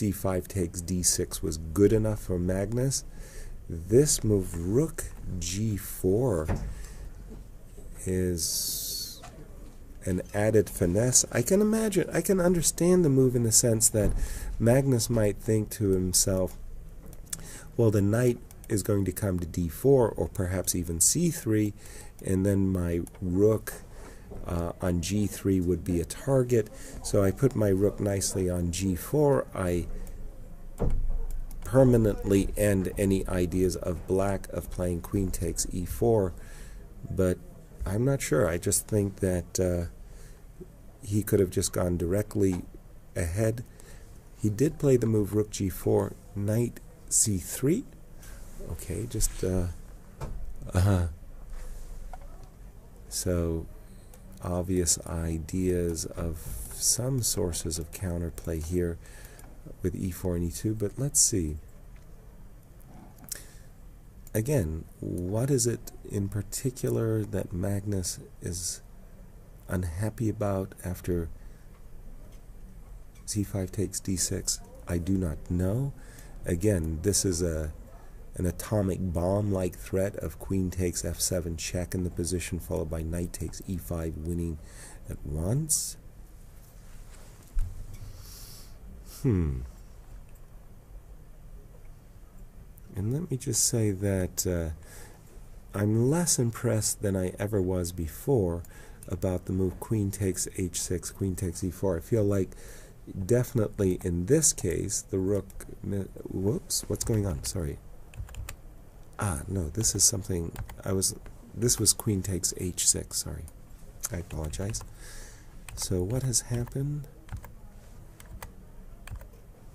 c5 takes d6 was good enough for Magnus. This move, rook g4, is an added finesse. I can understand the move in the sense that Magnus might think to himself, well, the knight is going to come to d4 or perhaps even c3, and then my rook on g3 would be a target. So I put my rook nicely on g4. I permanently end any ideas of black of playing queen takes e4, but I'm not sure. I just think that he could have just gone directly ahead. He did play the move rook g4, knight c3. Okay, just so obvious ideas of some sources of counterplay here with e4 and e2, but let's see. Again, what is it in particular that Magnus is unhappy about after c5 takes d6? I do not know. Again, this is an atomic bomb-like threat of queen takes f7 check in the position, followed by knight takes e5 winning at once. And let me just say that I'm less impressed than I ever was before about the move queen takes h6, queen takes e4. I feel like definitely in this case the rook, whoops, what's going on? Sorry. No, this is something this was queen takes h6, sorry. I apologize. So what has happened?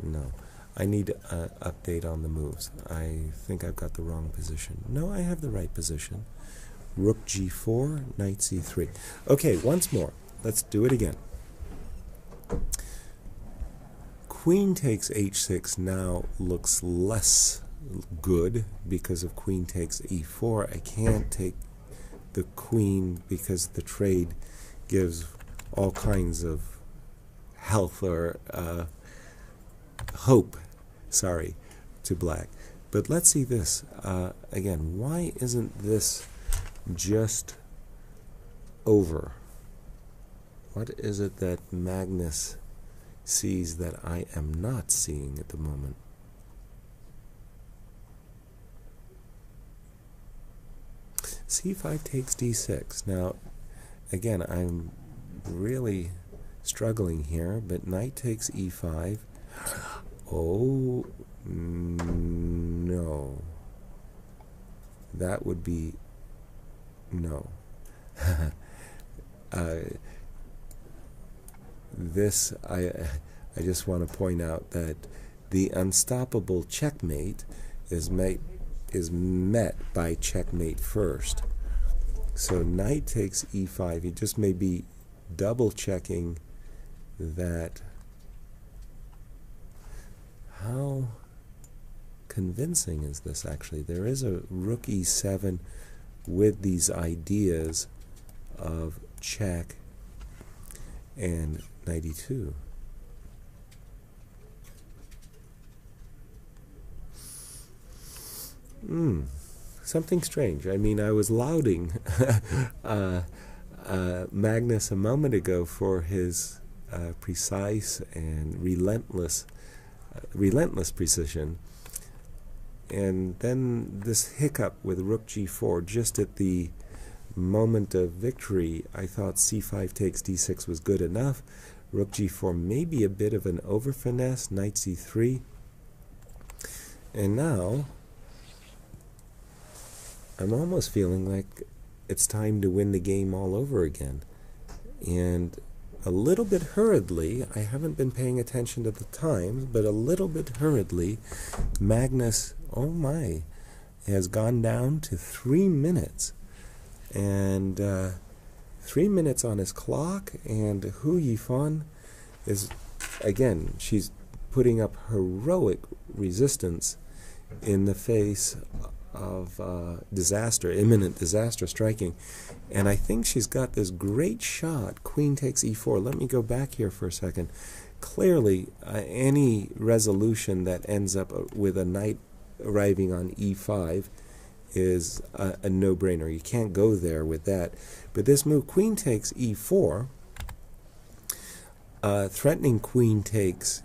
No. I need an update on the moves. I think I've got the wrong position. No, I have the right position. Rook g4, knight c3. Okay, once more. Let's do it again. Queen takes h6 now looks less good because of queen takes e4. I can't take the queen because the trade gives all kinds of health or hope, sorry, to black. But let's see this. Again, why isn't this just over? What is it that Magnus sees that I am not seeing at the moment? c5 takes d6. Now, again, I'm really struggling here, but knight takes e5. Oh, no. That would be no. This, I just want to point out that the unstoppable checkmate is met by checkmate first. So knight takes e5. He just may be double checking that. How convincing is this actually? There is a rook e7 with these ideas of check and knight e2. Something strange. I mean, I was lauding Magnus a moment ago for his precise and relentless precision, and then this hiccup with rook g4 just at the moment of victory. I thought c5 takes d6 was good enough. Rook g4 maybe a bit of an over finesse. Knight c3, and now I'm almost feeling like it's time to win the game all over again. And a little bit hurriedly, I haven't been paying attention to the times, but a little bit hurriedly, Magnus, oh my, has gone down to 3 minutes. And 3 minutes on his clock, and Hou Yifan is, again, she's putting up heroic resistance in the face of disaster, imminent disaster striking. And I think she's got this great shot, queen takes e4. Let me go back here for a second. clearly, any resolution that ends up with a knight arriving on e5 is a no-brainer. You can't go there with that. But this move, queen takes e4, threatening queen takes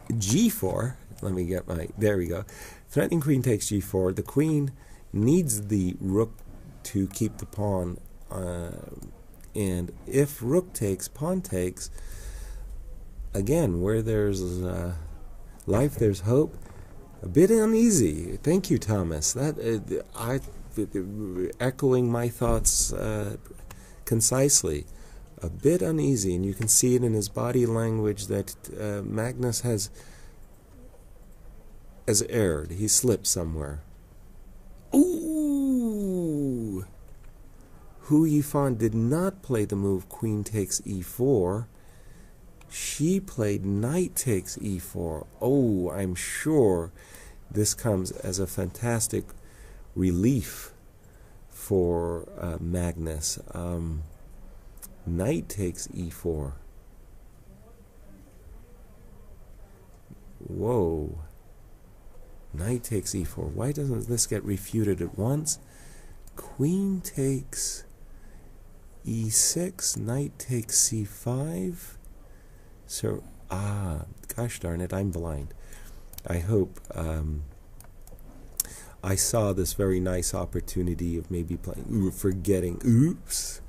g4. Let me get my, there we go. Threatening queen takes g4. The queen needs the rook to keep the pawn, and if rook takes, pawn takes, again, where there's life, there's hope. A bit uneasy. Thank you, Thomas. That echoing my thoughts concisely. A bit uneasy, and you can see it in his body language that Magnus has erred. He slipped somewhere. Ooh! Hou Yifan did not play the move queen takes e4. She played knight takes e4. Oh, I'm sure this comes as a fantastic relief for Magnus. Knight takes e4. Whoa. Knight takes e4. Why doesn't this get refuted at once? Queen takes e6. Knight takes c5. So, gosh darn it, I'm blind. I hope I saw this very nice opportunity of maybe playing, forgetting, oops,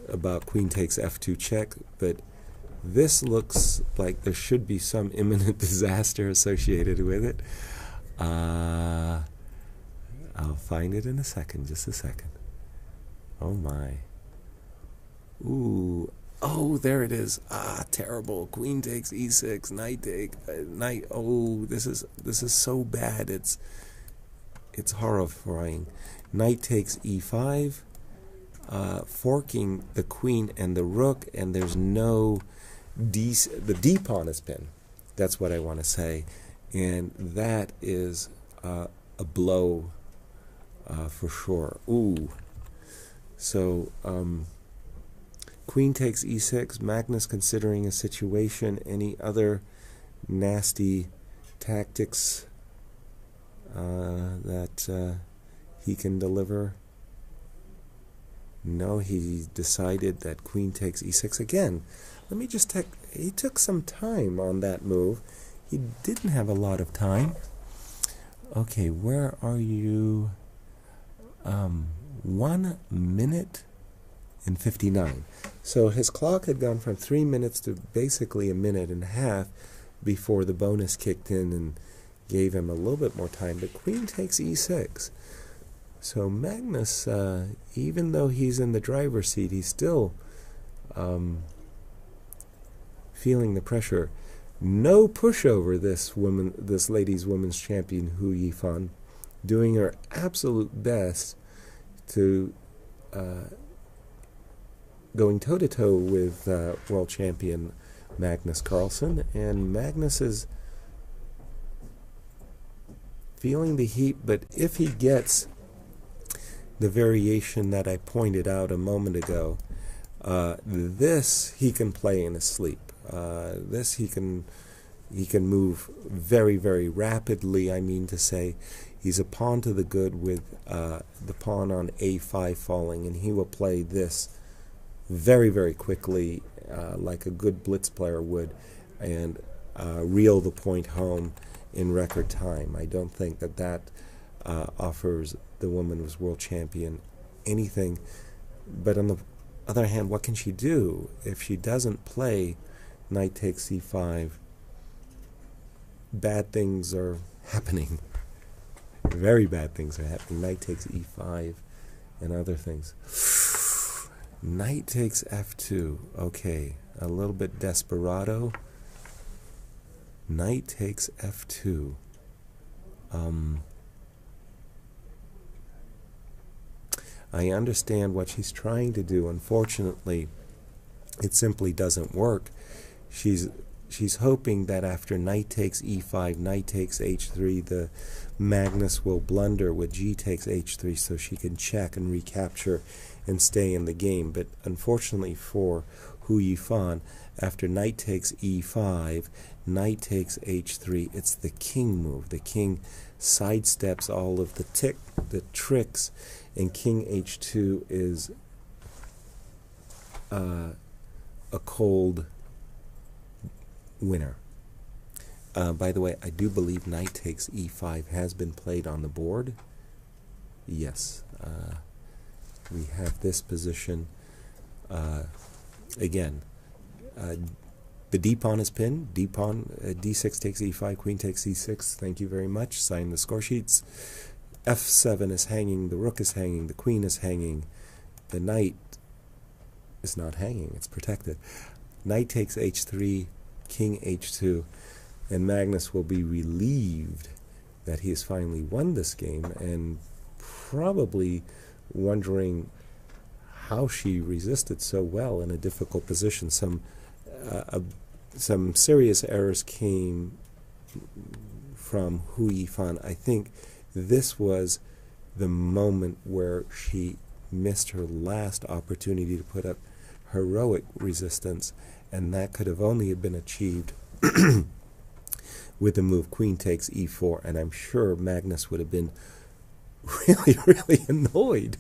about queen takes f2 check, but this looks like there should be some imminent disaster associated with it. I'll find it in a second, just a second. Oh my. Ooh. Oh, there it is. Terrible. Queen takes e6, knight take, knight. Oh, this is so bad. It's horrifying. Knight takes e5, forking the queen and the rook, and there's no the d pawn is pinned. That's what I want to say, and that is a blow for sure. Ooh. So. Queen takes e6, Magnus considering a situation. Any other nasty tactics that he can deliver? No, he decided that queen takes e6 again. Let me just check. He took some time on that move. He didn't have a lot of time. Okay, where are you? 1 minute and 59. So his clock had gone from 3 minutes to basically a minute and a half before the bonus kicked in and gave him a little bit more time. But queen takes e6. So Magnus, even though he's in the driver's seat, he's still feeling the pressure. No pushover, this women's champion, Hou Yifan, doing her absolute best to going toe-to-toe with world champion Magnus Carlsen, and Magnus is feeling the heat, but if he gets the variation that I pointed out a moment ago, this he can play in his sleep. This he can move very, very rapidly. I mean to say, he's a pawn to the good with the pawn on a5 falling, and he will play this very, very quickly, like a good blitz player would, and reel the point home in record time. I don't think that offers the woman who's world champion anything. But on the other hand, what can she do if she doesn't play knight takes c5? Bad things are happening. Very bad things are happening. Knight takes e5 and other things. Knight takes f2. Okay, a little bit desperado. Knight takes f2. I understand what she's trying to do. Unfortunately, it simply doesn't work. She's hoping that after knight takes e5, knight takes h3, the Magnus will blunder with g takes h3 so she can check and recapture and stay in the game. But unfortunately for Hou Yifan. After knight takes e5, knight takes h3. It's the king move. The king sidesteps all of the tricks, and king h2 is a cold winner. By the way, I do believe knight takes e5 has been played on the board. Yes, we have this position. Again, the d-pawn is pinned. D-pawn, d6 takes e5, queen takes e6. Thank you very much. Sign the score sheets. f7 is hanging, the rook is hanging, the queen is hanging, the knight is not hanging, it's protected. Knight takes h3, king h2, and Magnus will be relieved that he has finally won this game, and probably wondering how she resisted so well in a difficult position. Some serious errors came from Hou Yifan. I think this was the moment where she missed her last opportunity to put up heroic resistance, and that could have only been achieved with the move queen takes e4, and I'm sure Magnus would have been really, really annoyed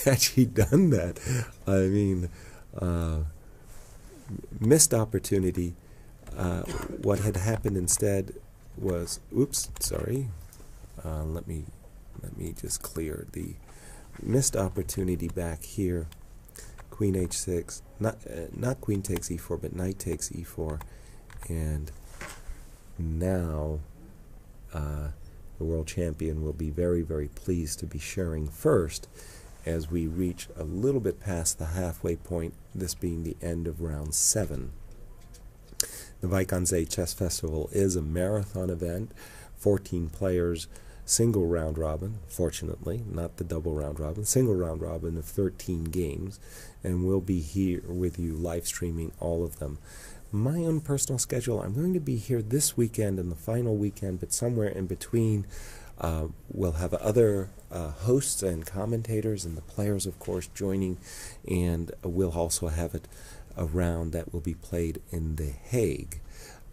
had she done that. I mean, missed opportunity. What had happened instead was, oops, sorry. Let me just clear the missed opportunity back here. Queen h6, not queen takes e4, but knight takes e4, and now the world champion will be very, very pleased to be sharing first as we reach a little bit past the halfway point, this being the end of round 7. The Vaikanze Chess Festival is a marathon event, 14 players, single round robin, fortunately, not the double round robin, single round robin of 13 games, and we'll be here with you live streaming all of them. My own personal schedule, I'm going to be here this weekend and the final weekend, but somewhere in between we'll have other hosts and commentators and the players, of course, joining, and we'll also have a round that will be played in The Hague,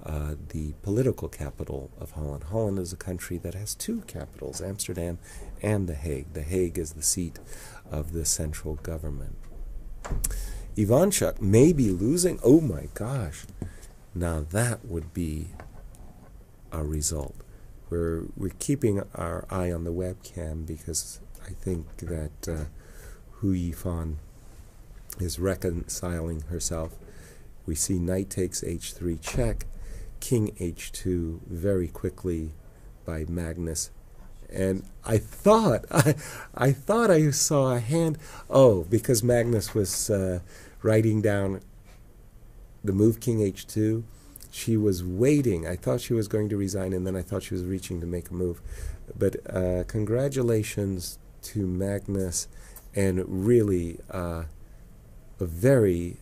the political capital of Holland. Holland is a country that has 2 capitals, Amsterdam and The Hague. The Hague is the seat of the central government. Ivanchuk may be losing. Oh my gosh. Now that would be a result. We're keeping our eye on the webcam because I think that Hou Yifan is reconciling herself. We see knight takes h3 check, king h2 very quickly by Magnus, and I thought I saw a hand. Oh, because Magnus was writing down the move king h2. She was waiting. I thought she was going to resign, and then I thought she was reaching to make a move. But congratulations to Magnus, and really a very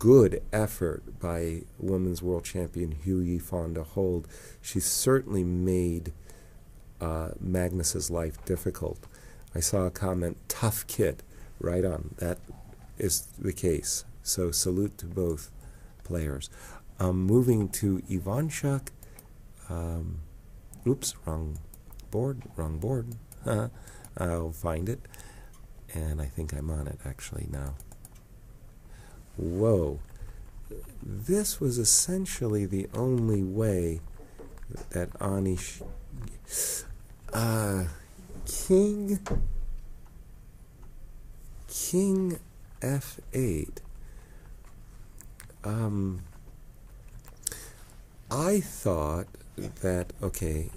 good effort by women's world champion Hou Yifan to hold. She certainly made Magnus's life difficult. I saw a comment, tough kid, right on. That is the case. So salute to both players. Moving to Ivanchuk. Oops, wrong board. I'll find it. And I think I'm on it actually now. Whoa. This was essentially the only way that Anish... King f8. I thought that, okay,